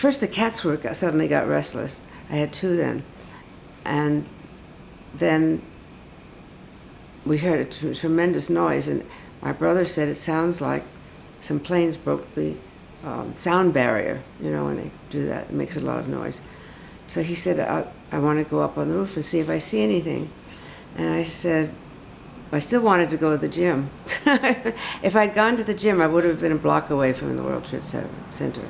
first the cats suddenly got restless. I had two then. And then we heard a tremendous noise, and my brother said it sounds like some planes broke the sound barrier. You know, when they do that, it makes a lot of noise. So he said, I want to go up on the roof and see if I see anything. And I said, I still wanted to go to the gym. If I'd gone to the gym, I would have been a block away from the World Trade Center.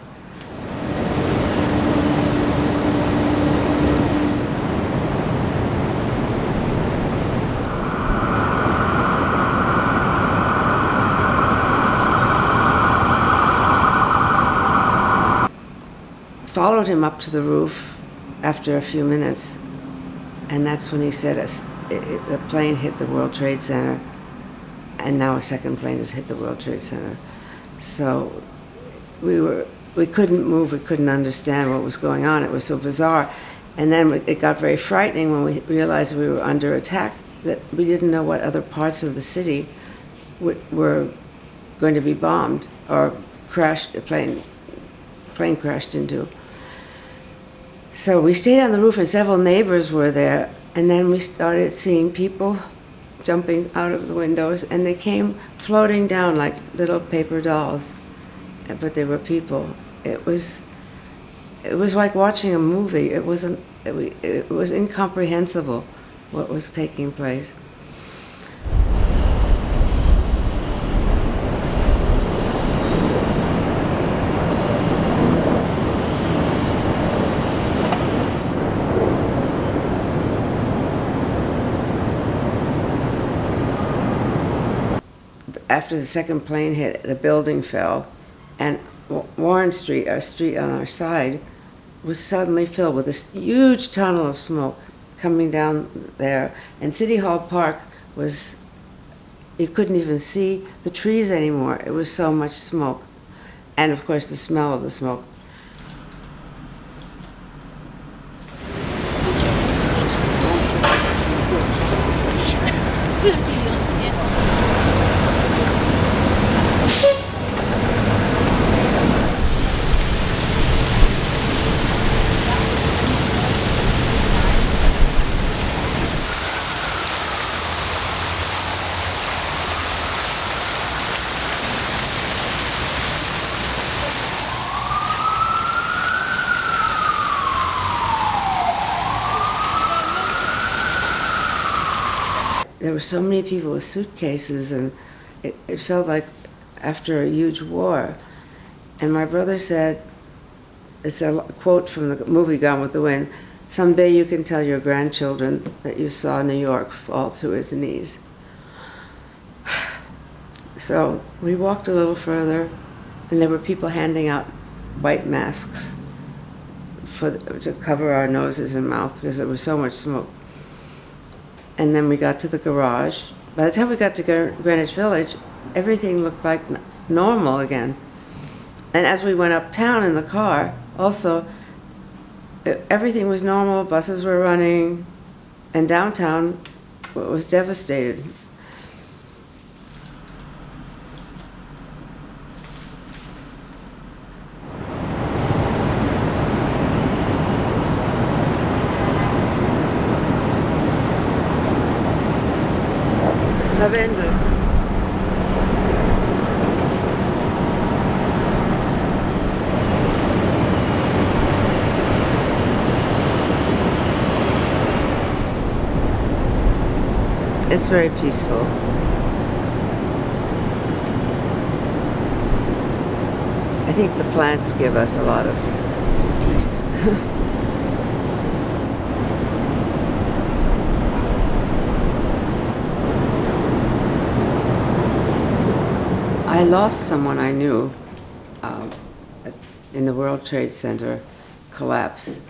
Followed him up to the roof after a few minutes, and that's when he said the plane hit the World Trade Center, and now a second plane has hit the World Trade Center. So we couldn't move, we couldn't understand what was going on. It was so bizarre. And then it got very frightening when we realized we were under attack, that we didn't know what other parts of the city were going to be bombed or crashed, a plane crashed into. So we stayed on the roof, and several neighbors were there, and then we started seeing people jumping out of the windows, and they came floating down like little paper dolls, but they were people. It was like watching a movie. It was incomprehensible what was taking place. After the second plane hit, the building fell, and Warren Street, our street on our side, was suddenly filled with this huge tunnel of smoke coming down there. And City Hall Park was, you couldn't even see the trees anymore. It was so much smoke. And of course, the smell of the smoke. There were so many people with suitcases, and it felt like after a huge war. And my brother said, it's a quote from the movie Gone with the Wind, "Someday you can tell your grandchildren that you saw New York fall to its knees." So we walked a little further, and there were people handing out white masks to cover our noses and mouth because there was so much smoke. And then we got to the garage. By the time we got to Greenwich Village, everything looked like normal again. And as we went uptown in the car, also, everything was normal, buses were running, and downtown was devastated. Lavendel. It's very peaceful. I think the plants give us a lot of peace. I lost someone I knew in the World Trade Center collapse.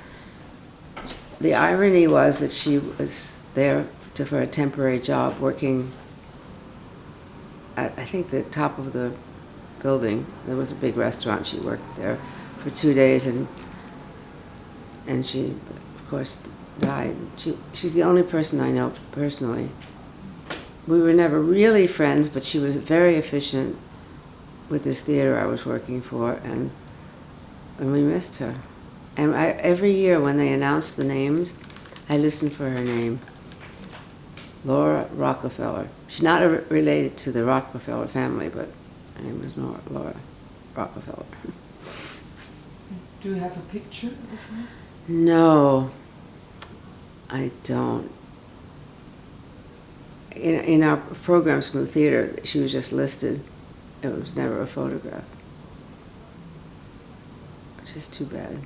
The irony was that she was there for a temporary job working at, I think, the top of the building. There was a big restaurant. She worked there for 2 days, and she, of course, died. She's the only person I know personally. We were never really friends, but she was very efficient with this theater I was working for, and we missed her. And every year when they announce the names, I listen for her name. Laura Rockefeller. She's not related to the Rockefeller family, but her name was Laura Rockefeller. Do you have a picture of her? No, I don't. In our programs from the theater, she was just listed. It was never a photograph. Which is too bad.